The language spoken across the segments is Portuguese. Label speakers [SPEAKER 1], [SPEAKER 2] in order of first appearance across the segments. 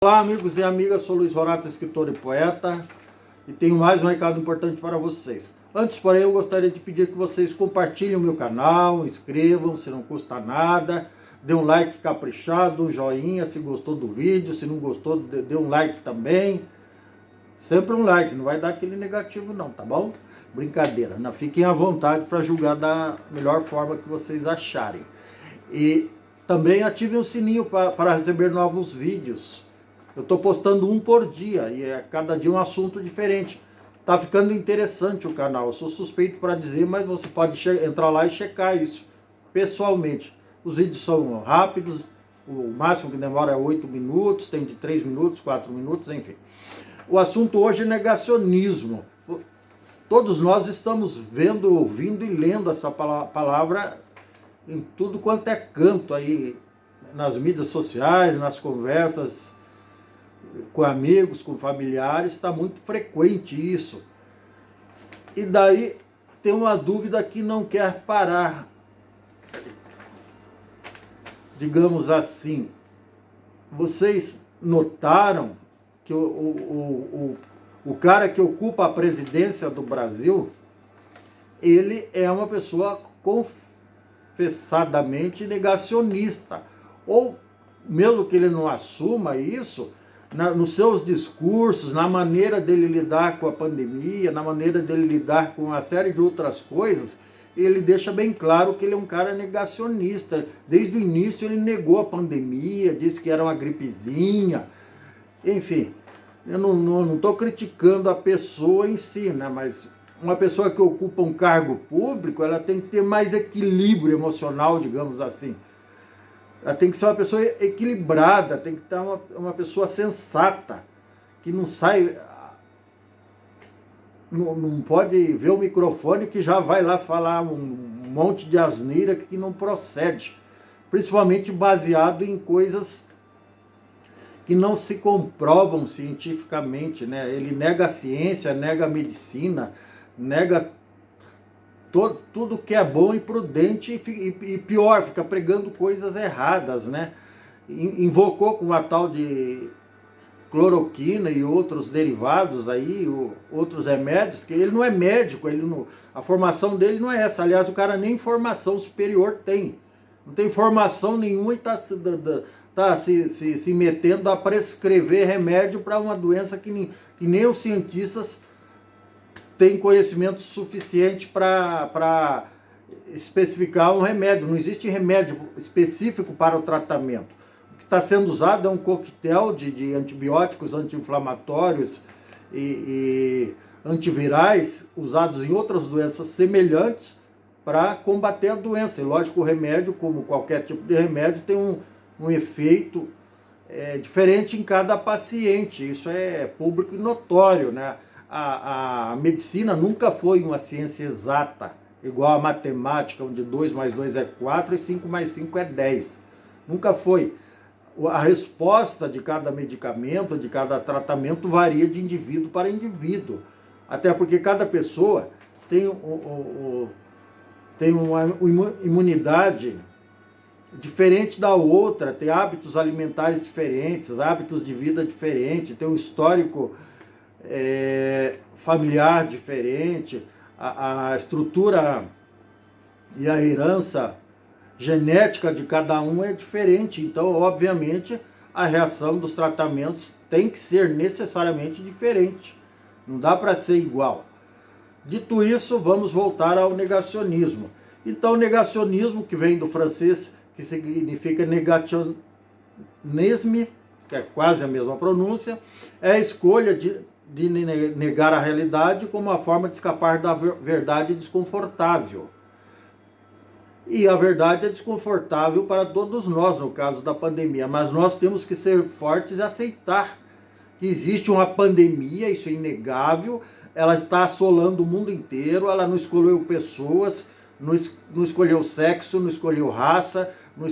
[SPEAKER 1] Olá, amigos e amigas, sou Luiz Horácio, escritor e poeta, e tenho mais um recado importante para vocês. Antes, porém, eu gostaria de pedir que vocês compartilhem o meu canal, inscrevam, se não custa nada, dê um like caprichado, um joinha se gostou do vídeo, se não gostou, dê um like também. Sempre um like, não vai dar aquele negativo não, tá bom? Brincadeira, não fiquem à vontade para julgar da melhor forma que vocês acharem. E também ativem o sininho para receber novos vídeos. Eu estou postando um por dia e é cada dia um assunto diferente. Tá ficando interessante o canal. Eu sou suspeito para dizer, mas você pode entrar lá e checar isso pessoalmente. Os vídeos são rápidos, o máximo que demora é 8 minutos, tem de 3 minutos, 4 minutos, enfim. O assunto hoje é negacionismo. Todos nós estamos vendo, ouvindo e lendo essa palavra em tudo quanto é canto aí, nas mídias sociais, nas conversas com amigos, com familiares, está muito frequente isso. E daí tem uma dúvida que não quer parar. Digamos assim, vocês notaram que o cara que ocupa a presidência do Brasil, ele é uma pessoa confessadamente negacionista. Ou, mesmo que ele não assuma isso, nos seus discursos, na maneira dele lidar com a pandemia, na maneira dele lidar com uma série de outras coisas, ele deixa bem claro que ele é um cara negacionista. Desde o início ele negou a pandemia, disse que era uma gripezinha, enfim. Eu não estou criticando a pessoa em si, né? Mas uma pessoa que ocupa um cargo público, ela tem que ter mais equilíbrio emocional, digamos assim. Ela tem que ser uma pessoa equilibrada, tem que estar uma pessoa sensata, que não sai, não pode ver o microfone que já vai lá falar um monte de asneira que não procede, principalmente baseado em coisas que não se comprovam cientificamente, né? Ele nega a ciência, nega a medicina, nega tudo que é bom e prudente e pior, fica pregando coisas erradas, né? Invocou com a tal de cloroquina e outros derivados aí, outros remédios, que ele não é médico, a formação dele não é essa. Aliás, o cara nem formação superior tem. Não tem formação nenhuma e está se metendo a prescrever remédio para uma doença que nem os cientistas tem conhecimento suficiente para especificar um remédio. Não existe remédio específico para o tratamento. O que está sendo usado é um coquetel de antibióticos, anti-inflamatórios e antivirais usados em outras doenças semelhantes para combater a doença. E lógico, o remédio, como qualquer tipo de remédio, tem um efeito diferente em cada paciente. Isso é público e notório, né? A medicina nunca foi uma ciência exata, igual a matemática, onde 2 mais 2 é 4 e 5 mais 5 é 10. Nunca foi. A resposta de cada medicamento, de cada tratamento, varia de indivíduo para indivíduo. Até porque cada pessoa tem uma imunidade diferente da outra, tem hábitos alimentares diferentes, hábitos de vida diferentes, tem um histórico familiar diferente, a estrutura e a herança genética de cada um é diferente. Então, obviamente, a reação dos tratamentos tem que ser necessariamente diferente. Não dá para ser igual. Dito isso, vamos voltar ao negacionismo. Então, o negacionismo, que vem do francês, que significa negationisme, que é quase a mesma pronúncia, é a escolha de negar a realidade como uma forma de escapar da verdade desconfortável. E a verdade é desconfortável para todos nós, no caso da pandemia, mas nós temos que ser fortes e aceitar que existe uma pandemia, isso é inegável, ela está assolando o mundo inteiro, ela não escolheu pessoas, não escolheu sexo, não escolheu raça, não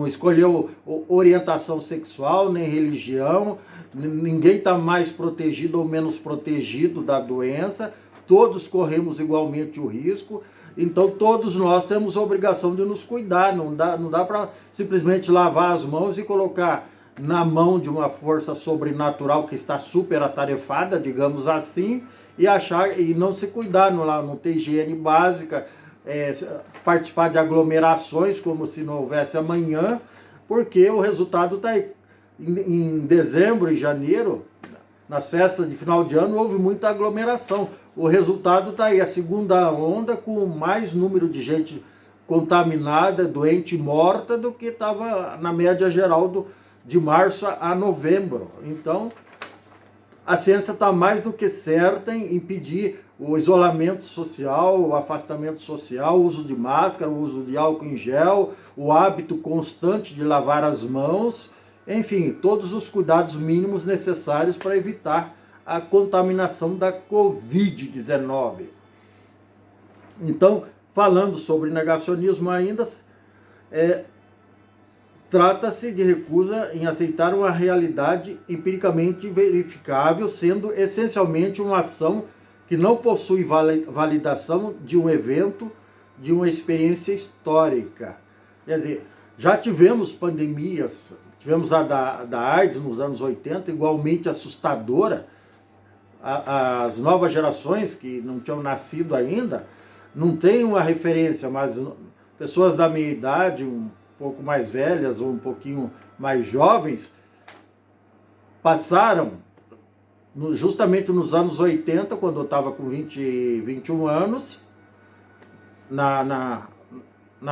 [SPEAKER 1] escolheu orientação sexual, nem religião. Ninguém está mais protegido ou menos protegido da doença, todos corremos igualmente o risco, então todos nós temos a obrigação de nos cuidar. Não dá para simplesmente lavar as mãos e colocar na mão de uma força sobrenatural que está super atarefada, digamos assim, e não se cuidar, não ter higiene básica, participar de aglomerações como se não houvesse amanhã, porque o resultado está aí. Em dezembro e janeiro, nas festas de final de ano, houve muita aglomeração. O resultado está aí, a segunda onda com mais número de gente contaminada, doente, morta, do que estava na média geral de março a novembro. Então, a ciência está mais do que certa em impedir o isolamento social, o afastamento social, o uso de máscara, o uso de álcool em gel, o hábito constante de lavar as mãos, enfim, todos os cuidados mínimos necessários para evitar a contaminação da Covid-19. Então, falando sobre negacionismo ainda, trata-se de recusa em aceitar uma realidade empiricamente verificável, sendo essencialmente uma ação que não possui validação de um evento, de uma experiência histórica. Quer dizer, já tivemos pandemias, tivemos a da AIDS nos anos 80, igualmente assustadora. As novas gerações que não tinham nascido ainda não têm uma referência, mas pessoas da minha idade, um pouco mais velhas ou um pouquinho mais jovens, passaram, justamente nos anos 80, quando eu estava com 21 anos, na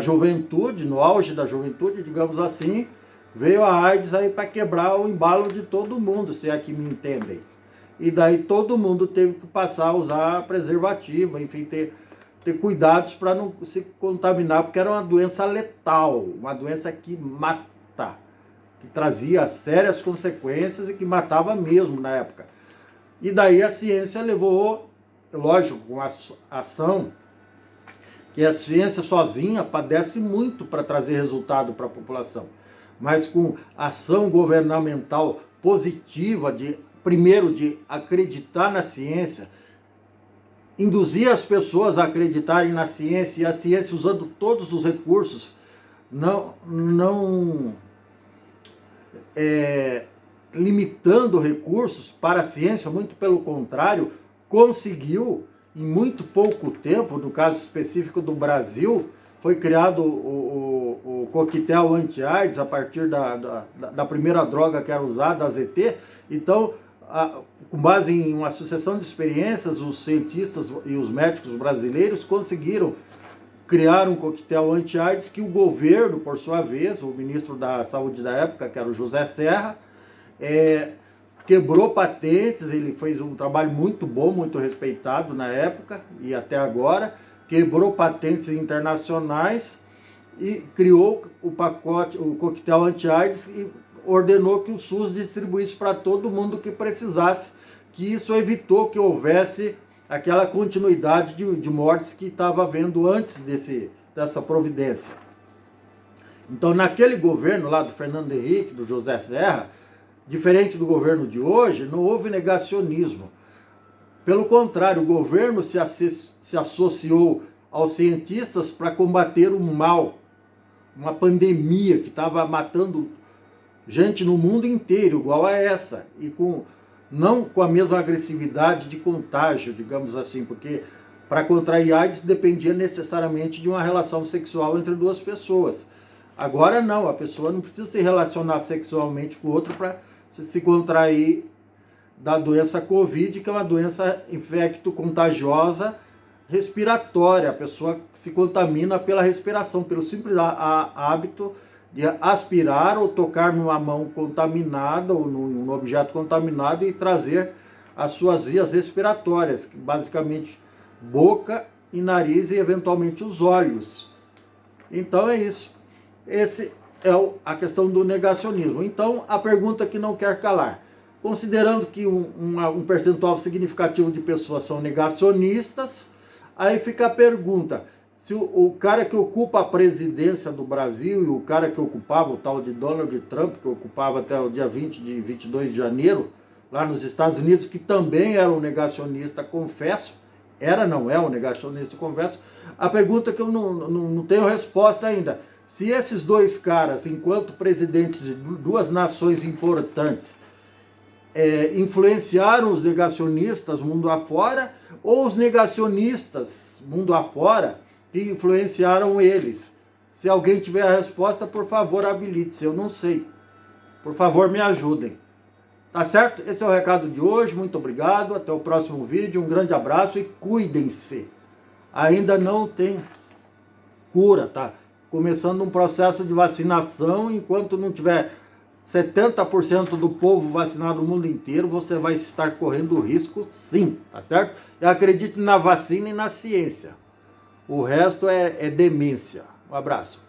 [SPEAKER 1] juventude, no auge da juventude, digamos assim, veio a AIDS aí para quebrar o embalo de todo mundo, se é que me entendem. E daí todo mundo teve que passar a usar preservativo, enfim, ter cuidados para não se contaminar, porque era uma doença letal, uma doença que mata, que trazia sérias consequências e que matava mesmo na época. E daí a ciência levou, lógico, com a ação, que a ciência sozinha padece muito para trazer resultado para a população, mas com ação governamental positiva, primeiro de acreditar na ciência, induzir as pessoas a acreditarem na ciência, e a ciência usando todos os recursos, não limitando recursos para a ciência, muito pelo contrário, conseguiu, em muito pouco tempo, no caso específico do Brasil, foi criado o coquetel anti-AIDS a partir da primeira droga que era usada, a AZT. Então, com base em uma sucessão de experiências, os cientistas e os médicos brasileiros conseguiram criar um coquetel anti-AIDS que o governo, por sua vez, o ministro da Saúde da época, que era o José Serra, quebrou patentes. Ele fez um trabalho muito bom, muito respeitado na época e até agora, quebrou patentes internacionais e criou o coquetel anti-AIDS e ordenou que o SUS distribuísse para todo mundo que precisasse, que isso evitou que houvesse aquela continuidade de mortes que estava havendo antes dessa providência. Então, naquele governo lá do Fernando Henrique, do José Serra, diferente do governo de hoje, não houve negacionismo. Pelo contrário, o governo se associou aos cientistas para combater um mal, uma pandemia que estava matando gente no mundo inteiro, igual a essa, e não com a mesma agressividade de contágio, digamos assim, porque para contrair AIDS dependia necessariamente de uma relação sexual entre duas pessoas. Agora não, a pessoa não precisa se relacionar sexualmente com o outro para se contrair da doença Covid, que é uma doença infecto-contagiosa respiratória. A pessoa se contamina pela respiração, pelo simples hábito de aspirar ou tocar numa mão contaminada ou num objeto contaminado e trazer as suas vias respiratórias, que basicamente boca e nariz e eventualmente os olhos. Então é isso. Esse é a questão do negacionismo. Então, a pergunta que não quer calar. Considerando que um percentual significativo de pessoas são negacionistas, aí fica a pergunta: se o cara que ocupa a presidência do Brasil e o cara que ocupava, o tal de Donald Trump, que ocupava até o dia 22 de janeiro, lá nos Estados Unidos, que também era um negacionista, confesso, não é um negacionista, confesso, a pergunta que eu não tenho resposta ainda: Se esses dois caras, enquanto presidentes de duas nações importantes, influenciaram os negacionistas mundo afora, ou os negacionistas mundo afora que influenciaram eles. Se alguém tiver a resposta, por favor, habilite-se. Eu não sei. Por favor, me ajudem. Tá certo? Esse é o recado de hoje. Muito obrigado. Até o próximo vídeo. Um grande abraço e cuidem-se. Ainda não tem cura, tá? Começando um processo de vacinação. Enquanto não tiver 70% do povo vacinado no mundo inteiro, você vai estar correndo risco sim, tá certo? Eu acredito na vacina e na ciência. O resto é demência. Um abraço.